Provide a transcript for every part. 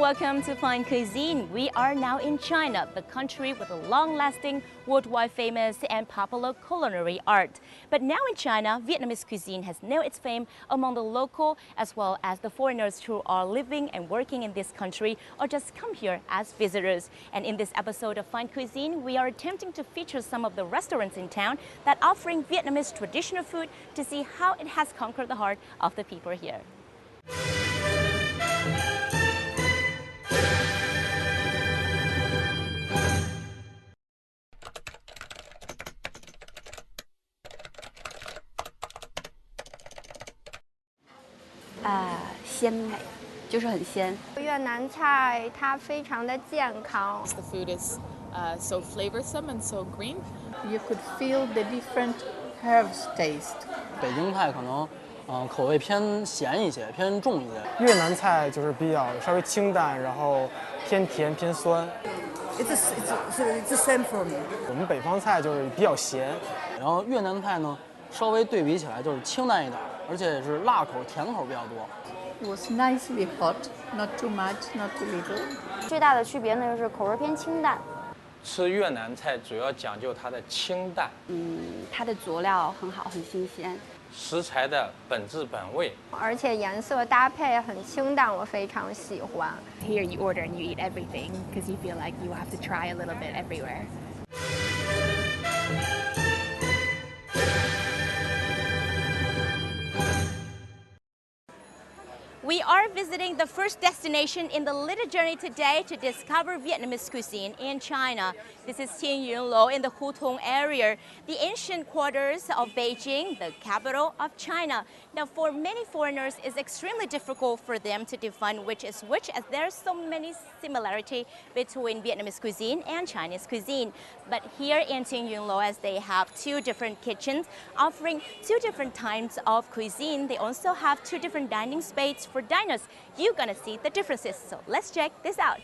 welcome to Fine Cuisine. We are now in China, the country with a long-lasting, worldwide famous and popular culinary art. But now in China, Vietnamese cuisine has nailed its fame among the local as well as the foreigners who are living and working in this country or just come here as visitors. And in this episode of Fine Cuisine, we are attempting to feature some of the restaurants in town that offering Vietnamese traditional food to see how it has conquered the heart of the people here. The food is so flavorsome and so green. You could feel the different herbs taste. 北京菜可能口味偏咸一些，偏重一些。越南菜就是比较稍微清淡，然后偏甜偏酸。It's the same for me. 我们北方菜就是比较咸，然后越南菜呢，稍微对比起来就是清淡一点，而且是辣口、甜口比较多。It was nicely hot, not too much, not too little. 最大的区别呢，就是口味偏清淡。吃越南菜主要讲究它的清淡，它的佐料很好，很新鲜。食材的本质本味，而且颜色搭配很清淡，我非常喜欢。 Here you order and you eat everything because you feel like you have to try a little bit everywhere. We are visiting the first destination in the little journey today to discover Vietnamese cuisine in China. This is Thiên Yuen Lo in the Hutong area, the ancient quarters of Beijing, the capital of China. Now, for many foreigners, it's extremely difficult for them to define which is which, as there's so many similarities between Vietnamese cuisine and Chinese cuisine. But here in Thiên Yuen Lo, as they have two different kitchens offering two different types of cuisine, they also have two different dining spaces for diners. You're gonna see the differences, so let's check this out.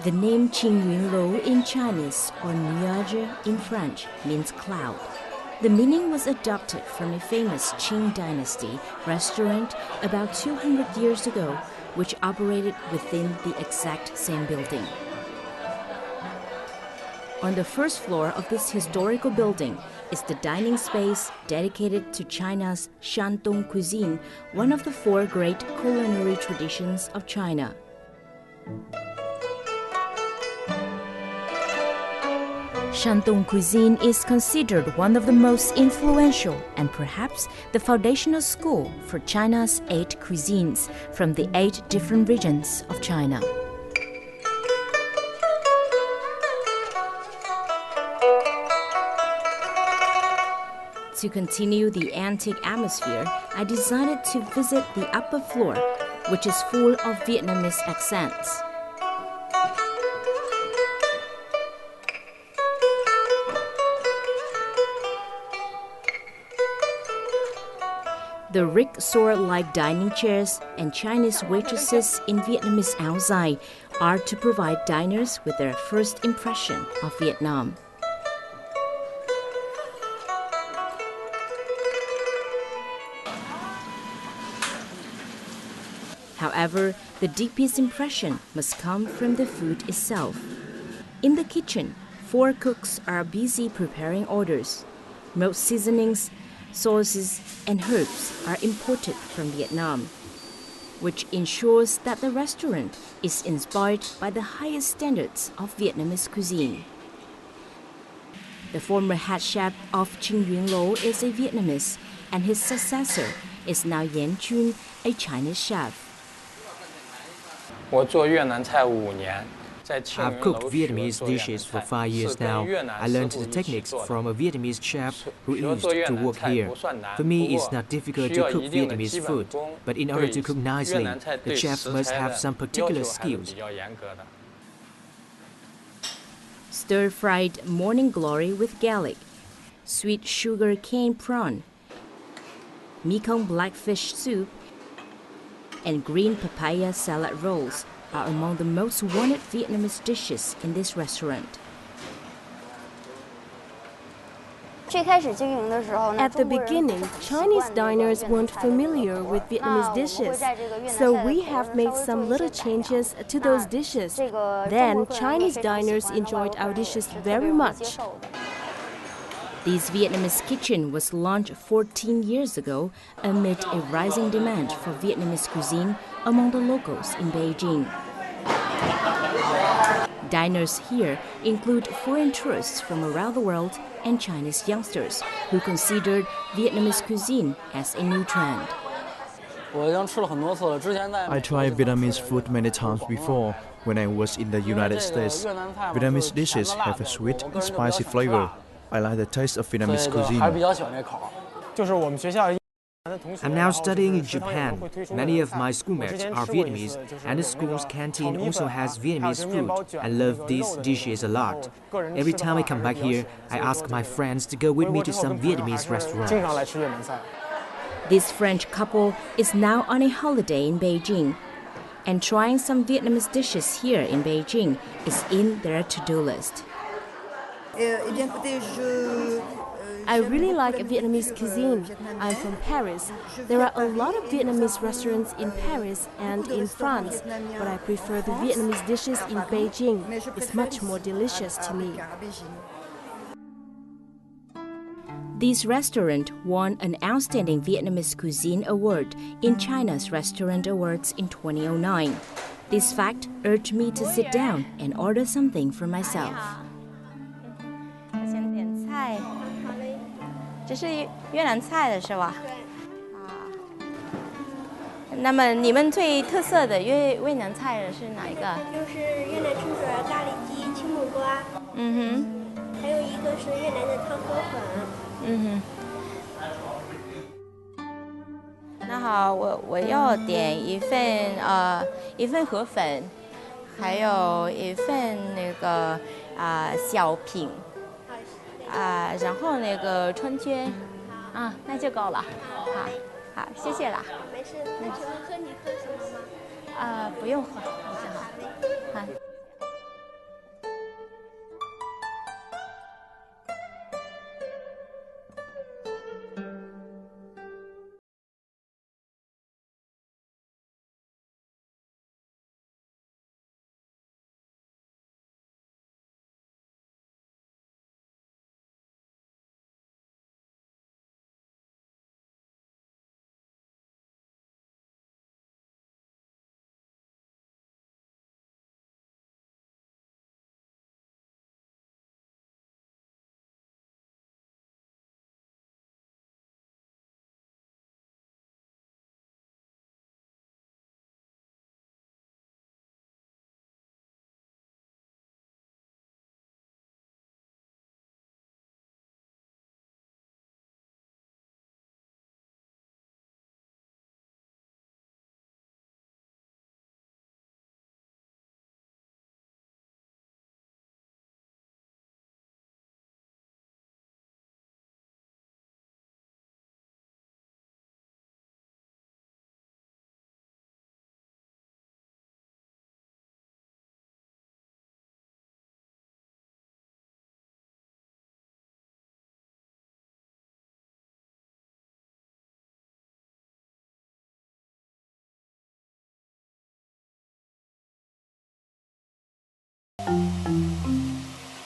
The name Thiên Yuen Lo in Chinese or Nuage in French means cloud. The meaning was adopted from a famous Qing dynasty restaurant about 200 years ago, which operated within the exact same building. On the first floor of this historical building is the dining space dedicated to China's Shandong cuisine, one of the four great culinary traditions of China. Shandong cuisine is considered one of the most influential and perhaps the foundational school for China's 8 cuisines from the 8 different regions of China. To continue the antique atmosphere, I decided to visit the upper floor, which is full of Vietnamese accents. The rickshaw-like dining chairs and Chinese waitresses in Vietnamese áo dài are to provide diners with their first impression of Vietnam. However, the deepest impression must come from the food itself. In the kitchen, 4 cooks are busy preparing orders. Most seasonings, sauces and herbs are imported from Vietnam, which ensures that the restaurant is inspired by the highest standards of Vietnamese cuisine. The former head chef of Thiên Yuen Lo is a Vietnamese, and his successor is now Yan Chun, a Chinese chef. 我做越南菜5年。 I've cooked Vietnamese dishes for 5 years now. I learned the techniques from a Vietnamese chef who used to work here. For me, it's not difficult to cook Vietnamese food, but in order to cook nicely, the chef must have some particular skills. Stir-fried morning glory with garlic, sweet sugar cane prawn, Mekong blackfish soup, and green papaya salad rolls are among the most wanted Vietnamese dishes in this restaurant. At the beginning, Chinese diners weren't familiar with Vietnamese dishes, so we have made some little changes to those dishes. Then, Chinese diners enjoyed our dishes very much. This Vietnamese kitchen was launched 14 years ago amid a rising demand for Vietnamese cuisine among the locals in Beijing. Diners here include foreign tourists from around the world and Chinese youngsters who considered Vietnamese cuisine as a new trend. I tried Vietnamese food many times before when I was in the United States. Vietnamese dishes have a sweet, spicy flavor. I like the taste of Vietnamese cuisine. I'm now studying in Japan. Many of my schoolmates are Vietnamese, and the school's canteen also has Vietnamese food. I love these dishes a lot. Every time I come back here, I ask my friends to go with me to some Vietnamese restaurants. This French couple is now on a holiday in Beijing, and trying some Vietnamese dishes here in Beijing is in their to-do list. I really like Vietnamese cuisine. I'm from Paris. There are a lot of Vietnamese restaurants in Paris and in France, but I prefer the Vietnamese dishes in Beijing. It's much more delicious to me. This restaurant won an Outstanding Vietnamese Cuisine Award in China's Restaurant Awards in 2009. This fact urged me to sit down and order something for myself. 这是越南菜的是吧？那么你们最特色的越南菜是哪一个？就是越南春卷、咖喱鸡、青木瓜。还有一个是越南的汤河粉。那好，我要点一份河粉，还有一份那个小饼。 然后那个春卷，那就够了，好，谢谢啦。没事，那请问喝你喝什么吗？不用喝，你正好。好。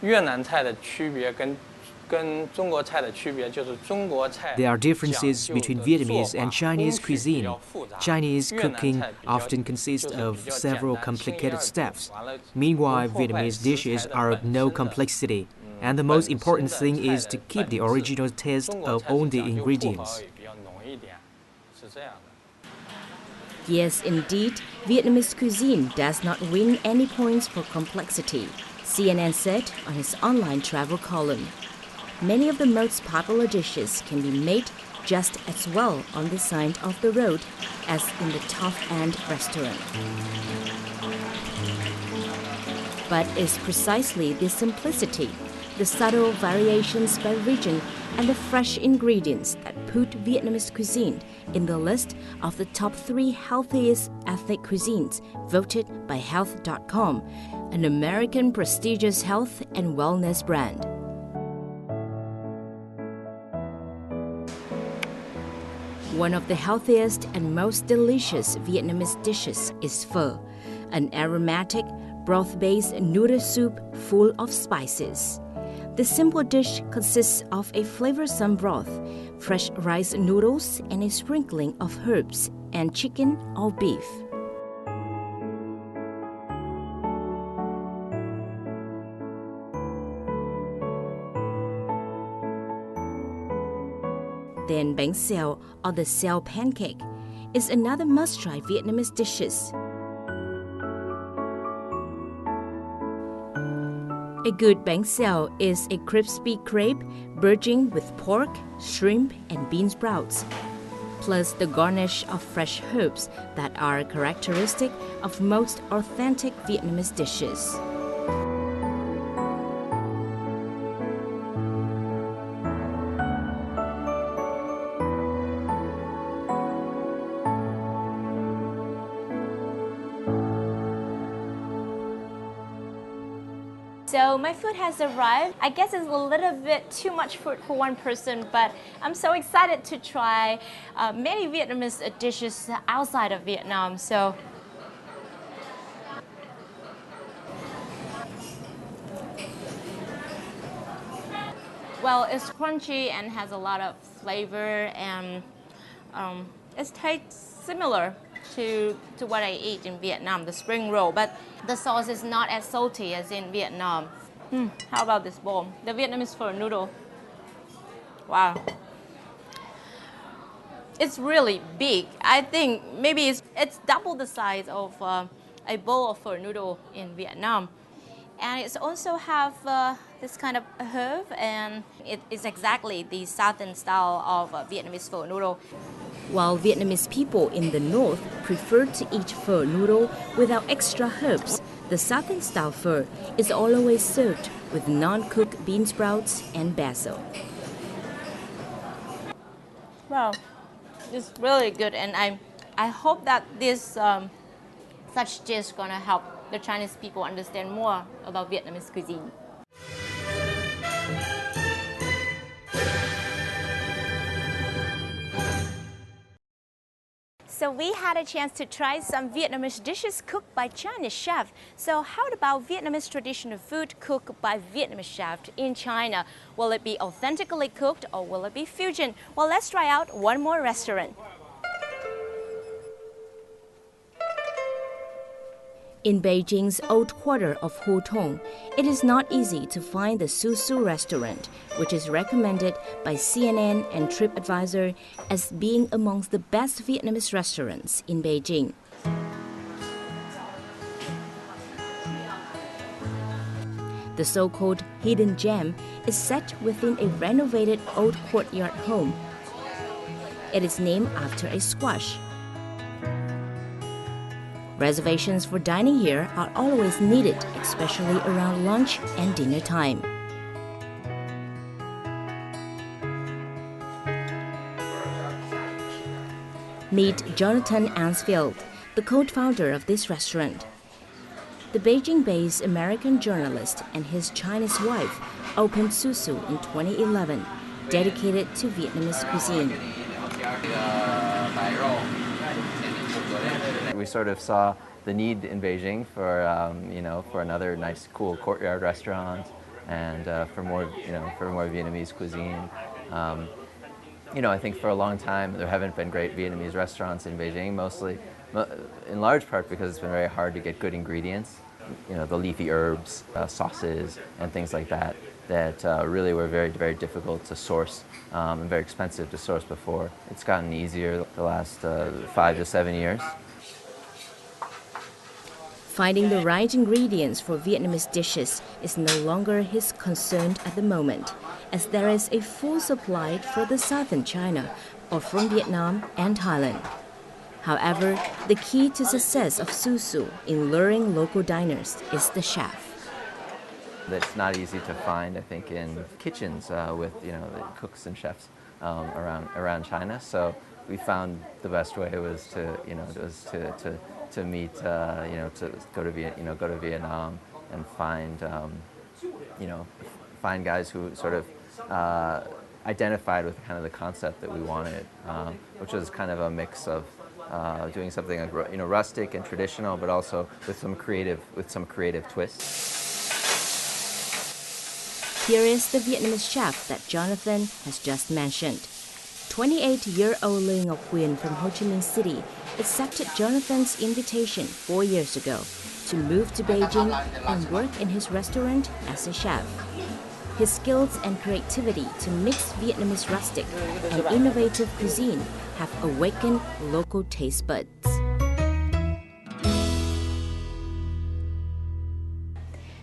越南菜的区别跟中国菜的区别就是中国菜 There are differences between Vietnamese and Chinese cuisine. Chinese cooking often consists of several complicated steps. Meanwhile, Vietnamese dishes are of no complexity. And the most important thing is to keep the original taste of all the ingredients. Yes, indeed, Vietnamese cuisine does not win any points for complexity, CNN said on his online travel column. Many of the most popular dishes can be made just as well on this side of the road as in the top-end restaurant. But it's precisely this simplicity, the subtle variations by region and the fresh ingredients that put Vietnamese cuisine in the list of the top 3 healthiest ethnic cuisines voted by Health.com, an American prestigious health and wellness brand. One of the healthiest and most delicious Vietnamese dishes is pho, an aromatic, broth-based noodle soup full of spices. The simple dish consists of a flavorsome broth, fresh rice noodles, and a sprinkling of herbs and chicken or beef. Then bánh xèo, or the xèo pancake, is another must-try Vietnamese dishes. A good bánh xèo is a crispy crepe bursting with pork, shrimp, and bean sprouts, plus the garnish of fresh herbs that are characteristic of most authentic Vietnamese dishes. So my food has arrived. I guess it's a little bit too much food for one person, but I'm so excited to try many Vietnamese dishes outside of Vietnam. So well, it's crunchy and has a lot of flavor, and it tastes similar to what I eat in Vietnam, the spring roll, but the sauce is not as salty as in Vietnam. How about this bowl? The Vietnamese pho noodle. Wow. It's really big. I think maybe it's double the size of a bowl of pho noodle in Vietnam. And it also have this kind of herb, and it is exactly the southern style of Vietnamese pho noodle. While Vietnamese people in the north prefer to eat pho noodle without extra herbs, the southern style pho is always served with non-cooked bean sprouts and basil. Wow, it's really good, and I hope that this such dish is gonna help the Chinese people understand more about Vietnamese cuisine. So we had a chance to try some Vietnamese dishes cooked by Chinese chefs. So how about Vietnamese traditional food cooked by Vietnamese chefs in China? Will it be authentically cooked or will it be fusion? Well, let's try out one more restaurant. In Beijing's old quarter of Hutong, it is not easy to find the Su Su restaurant, which is recommended by CNN and TripAdvisor as being amongst the best Vietnamese restaurants in Beijing. The so-called hidden gem is set within a renovated old courtyard home. It is named after a squash. Reservations for dining here are always needed, especially around lunch and dinner time. Meet Jonathan Ansfield, the co-founder of this restaurant. The Beijing-based American journalist and his Chinese wife opened Su Su in 2011, dedicated to Vietnamese cuisine. We sort of saw the need in Beijing for, for another nice, cool courtyard restaurant, and for more Vietnamese cuisine. I think for a long time there haven't been great Vietnamese restaurants in Beijing, mostly, in large part because it's been very hard to get good ingredients. The leafy herbs, sauces, and things like that really were very, very difficult to source and very expensive to source before. It's gotten easier the last 5 to 7 years. Finding the right ingredients for Vietnamese dishes is no longer his concern at the moment, as there is a full supply for the southern China, or from Vietnam and Thailand. However, the key to success of Su Su in luring local diners is the chef. that's not easy to find, I think, in kitchens with the cooks and chefs around China. So we found the best way was to meet, to go to Vietnam and find guys who sort of identified with kind of the concept that we wanted, which was kind of a mix of doing something rustic and traditional, but also with some creative twists. Here is the Vietnamese chef that Jonathan has just mentioned. 28-year-old Lê Ngọc Huyền from Ho Chi Minh City accepted Jonathan's invitation 4 years ago to move to Beijing and work in his restaurant as a chef. His skills and creativity to mix Vietnamese rustic and innovative cuisine have awakened local taste buds.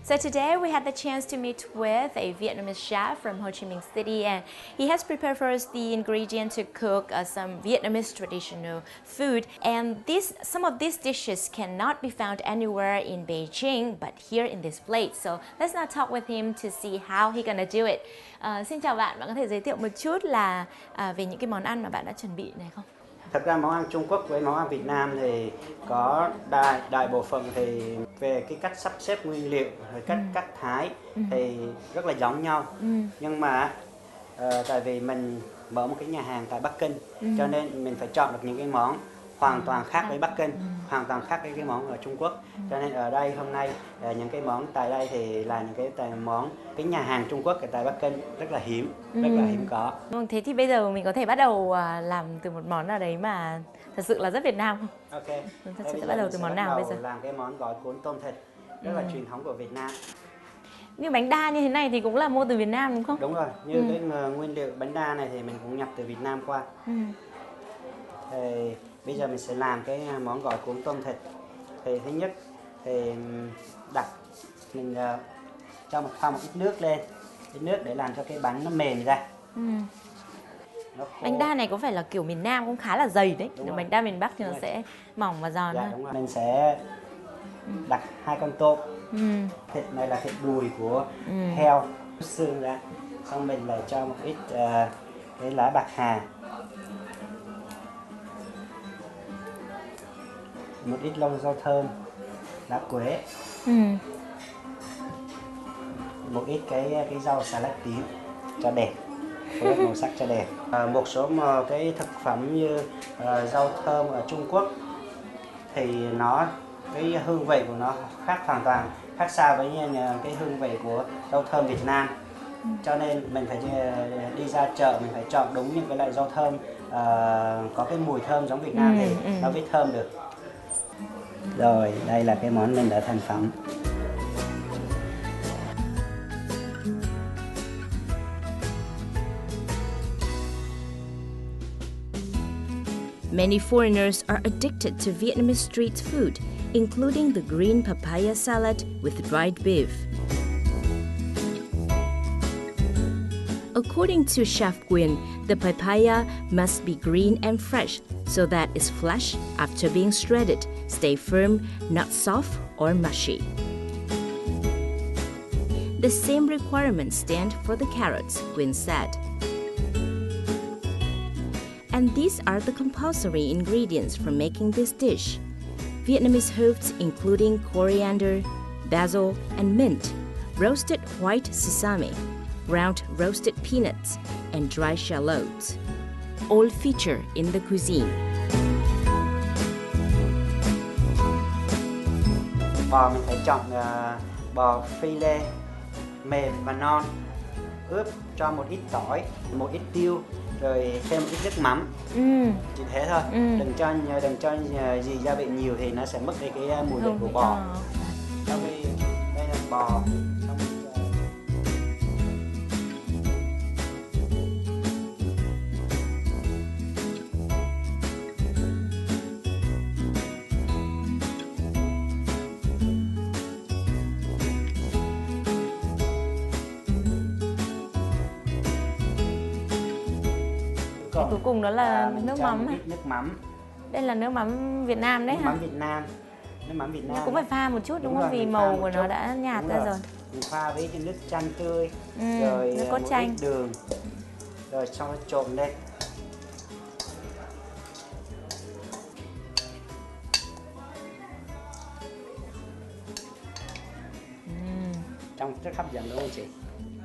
So today we had the chance to meet with a Vietnamese chef from Ho Chi Minh City, and he has prepared for us the ingredients to cook some Vietnamese traditional food. And some of these dishes cannot be found anywhere in Beijing, but here in this plate. So let's now talk with him to see how he gonna do it. Xin chào bạn, bạn có thể giới thiệu một chút là về những cái món ăn mà bạn đã chuẩn bị này không? Thật ra món ăn Trung Quốc với món ăn Việt Nam thì có đại bộ phận thì về cái cách sắp xếp nguyên liệu, cách cắt thái thì rất là giống nhau. Nhưng mà tại vì mình mở một cái nhà hàng tại Bắc Kinh, cho nên mình phải chọn được những cái món hoàn toàn khác với Bắc Kinh, hoàn toàn khác với cái món ở Trung Quốc. Cho nên ở đây hôm nay những cái món tại đây thì là những cái nhà hàng Trung Quốc ở tại Bắc Kinh rất là hiếm, rất là hiếm có. Thế thì bây giờ mình có thể bắt đầu làm từ một món nào đấy mà thật sự là rất Việt Nam không? Ok. Thật sự sẽ bắt đầu từ món nào bây giờ? Làm cái món gỏi cuốn tôm thịt rất là truyền thống của Việt Nam. Như bánh đa như thế này thì cũng là mua từ Việt Nam đúng không? Đúng rồi. Như cái nguyên liệu bánh đa này thì mình cũng nhập từ Việt Nam qua. Thì bây giờ mình sẽ làm cái món gỏi cuốn tôm thịt. Thì thứ nhất thì mình cho pha một ít nước lên, ít nước để làm cho cái bánh nó mềm ra. Bánh đa này có phải là kiểu miền Nam cũng khá là dày đấy. Bánh đa miền Bắc thì nó sẽ mỏng và giòn hơn. Đúng rồi. Mình sẽ đặt 2 con tôm. Thịt này là thịt đùi của heo, xương ra. Xong mình lại cho một ít cái lá bạc hà, một ít lông rau thơm, lá quế, một ít cái rau xà lách tím cho đẹp, với màu sắc cho đẹp. Một số cái thực phẩm như rau thơm ở Trung Quốc thì cái hương vị của nó hoàn toàn khác xa với cái hương vị của rau thơm Việt Nam. Cho nên mình phải đi ra chợ, mình phải chọn đúng những cái loại rau thơm có cái mùi thơm giống Việt Nam thì nó mới thơm được. Rồi, đây là cái món mình đã thành phẩm. Many foreigners are addicted to Vietnamese street food, including the green papaya salad with dried beef. According to Chef Quyên, the papaya must be green and fresh so that its flesh, after being shredded, stay firm, not soft or mushy. The same requirements stand for the carrots, Quyên said. And these are the compulsory ingredients for making this dish. Vietnamese herbs including coriander, basil, and mint, roasted white sesame, ground roasted peanuts, and dry shallots, all feature in the cuisine. Bò mình phải chọn bò phi lê mềm và non, ướp cho một ít tỏi, một ít tiêu, rồi thêm một ít nước mắm. Chỉ thế thôi. Đừng cho gì gia vị nhiều thì nó sẽ mất đi cái mùi vị của bò. Sau khi đây là bò. Cuối cùng đó là nước mắm. Nước mắm. Đây là nước mắm Việt Nam đấy hả? Nước mắm Việt Nam. Cũng phải pha một chút đúng không? Vì màu của nó đã nhạt ra rồi. Mình pha với nước chanh tươi, rồi nó có một chanh. ít đường, rồi xong nó trộn lên. Trông rất hấp dẫn đúng không chị?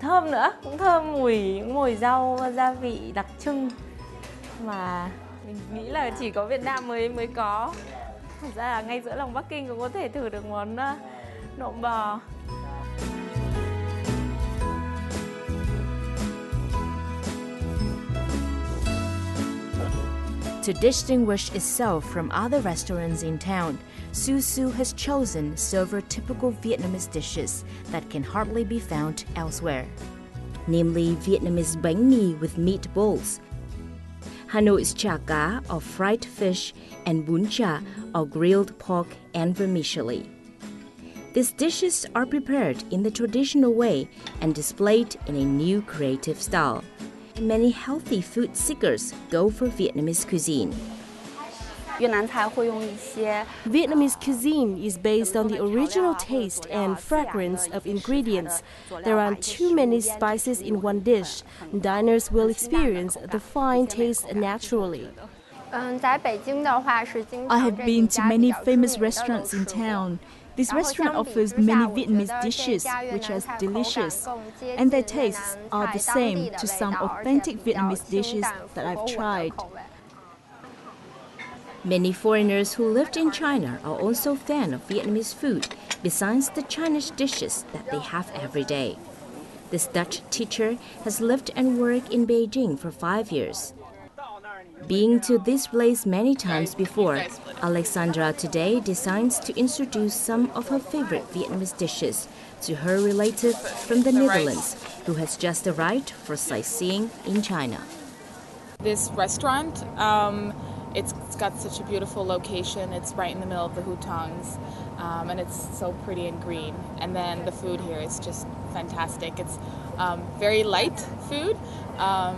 Thơm nữa, cũng thơm mùi rau gia vị đặc trưng mà mình nghĩ là chỉ có Việt Nam mới có. Thật ra là ngay giữa lòng Bắc Kinh cũng có thể thử được món nộm bò. To distinguish itself from other restaurants in town, Su Su has chosen several typical Vietnamese dishes that can hardly be found elsewhere, namely Vietnamese bánh mì with meatballs, Hanoi's chả cá or fried fish, and bún chả or grilled pork and vermicelli. These dishes are prepared in the traditional way and displayed in a new creative style. Many healthy food seekers go for Vietnamese cuisine. Vietnamese cuisine is based on the original taste and fragrance of ingredients. There aren't too many spices in one dish. Diners will experience the fine taste naturally. I have been to many famous restaurants in town. This restaurant offers many Vietnamese dishes which are delicious, and their tastes are the same to some authentic Vietnamese dishes that I've tried. Many foreigners who lived in China are also fans of Vietnamese food, besides the Chinese dishes that they have every day. This Dutch teacher has lived and worked in Beijing for 5 years. Being to this place many times before, Alexandra today decides to introduce some of her favorite Vietnamese dishes to her relative from the Netherlands, who has just arrived for sightseeing in China. This restaurant, it's got such a beautiful location. It's right in the middle of the Hutongs, and it's so pretty and green. And then the food here is just fantastic. It's very light food,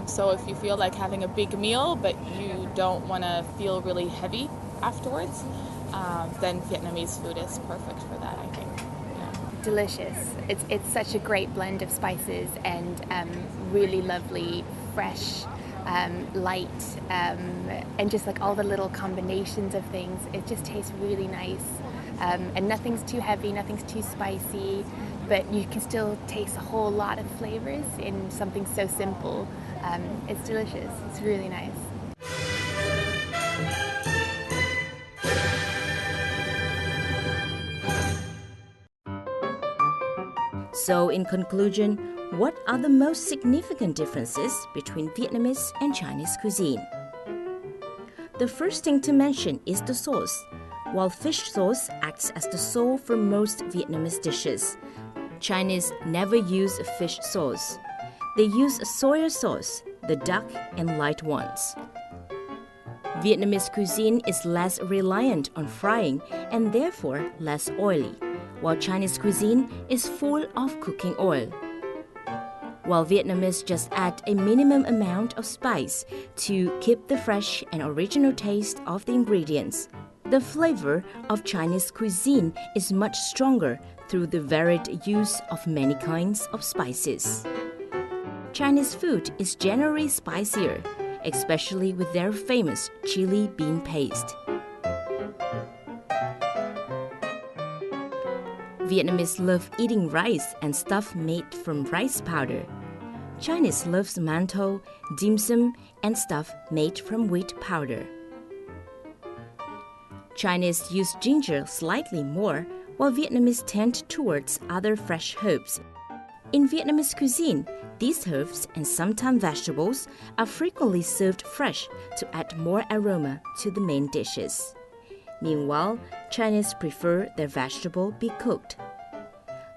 so if you feel like having a big meal but you don't want to feel really heavy afterwards, then Vietnamese food is perfect for that, I think. Yeah. Delicious. It's such a great blend of spices and really lovely, fresh, light, and just like all the little combinations of things. It just tastes really nice, and nothing's too heavy, nothing's too spicy, but you can still taste a whole lot of flavors in something so simple. It's delicious. It's really nice. So, in conclusion, what are the most significant differences between Vietnamese and Chinese cuisine? The first thing to mention is the sauce. While fish sauce acts as the soul for most Vietnamese dishes, Chinese never use fish sauce. They use soy sauce, the dark and light ones. Vietnamese cuisine is less reliant on frying and therefore less oily, while Chinese cuisine is full of cooking oil. While Vietnamese just add a minimum amount of spice to keep the fresh and original taste of the ingredients, the flavor of Chinese cuisine is much stronger through the varied use of many kinds of spices. Chinese food is generally spicier, especially with their famous chili bean paste. Vietnamese love eating rice and stuff made from rice powder. Chinese loves mantou, dim sum, and stuff made from wheat powder. Chinese use ginger slightly more, while Vietnamese tend towards other fresh herbs. In Vietnamese cuisine, these herbs and sometimes vegetables are frequently served fresh to add more aroma to the main dishes. Meanwhile, Chinese prefer their vegetable be cooked.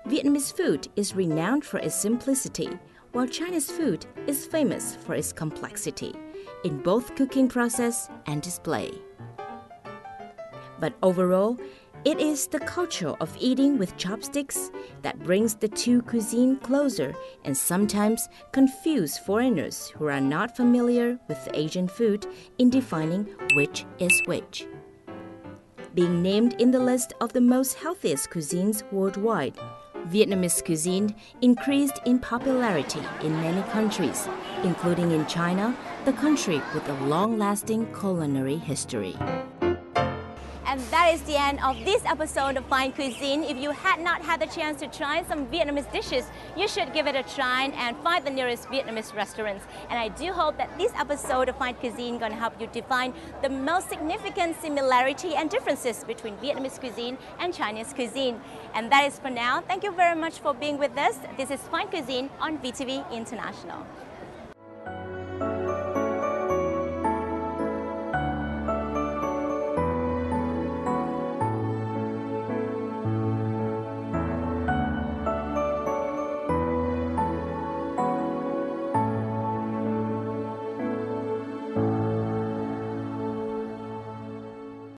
Vietnamese food is renowned for its simplicity, while Chinese food is famous for its complexity in both cooking process and display. But overall, it is the culture of eating with chopsticks that brings the two cuisines closer and sometimes confuse foreigners who are not familiar with Asian food in defining which is which. Being named in the list of the most healthiest cuisines worldwide, Vietnamese cuisine increased in popularity in many countries, including in China, the country with a long-lasting culinary history. And that is the end of this episode of Fine Cuisine. If you had not had the chance to try some Vietnamese dishes, you should give it a try and find the nearest Vietnamese restaurants. And I do hope that this episode of Fine Cuisine is going to help you define the most significant similarity and differences between Vietnamese cuisine and Chinese cuisine. And that is for now. Thank you very much for being with us. This is Fine Cuisine on VTV International.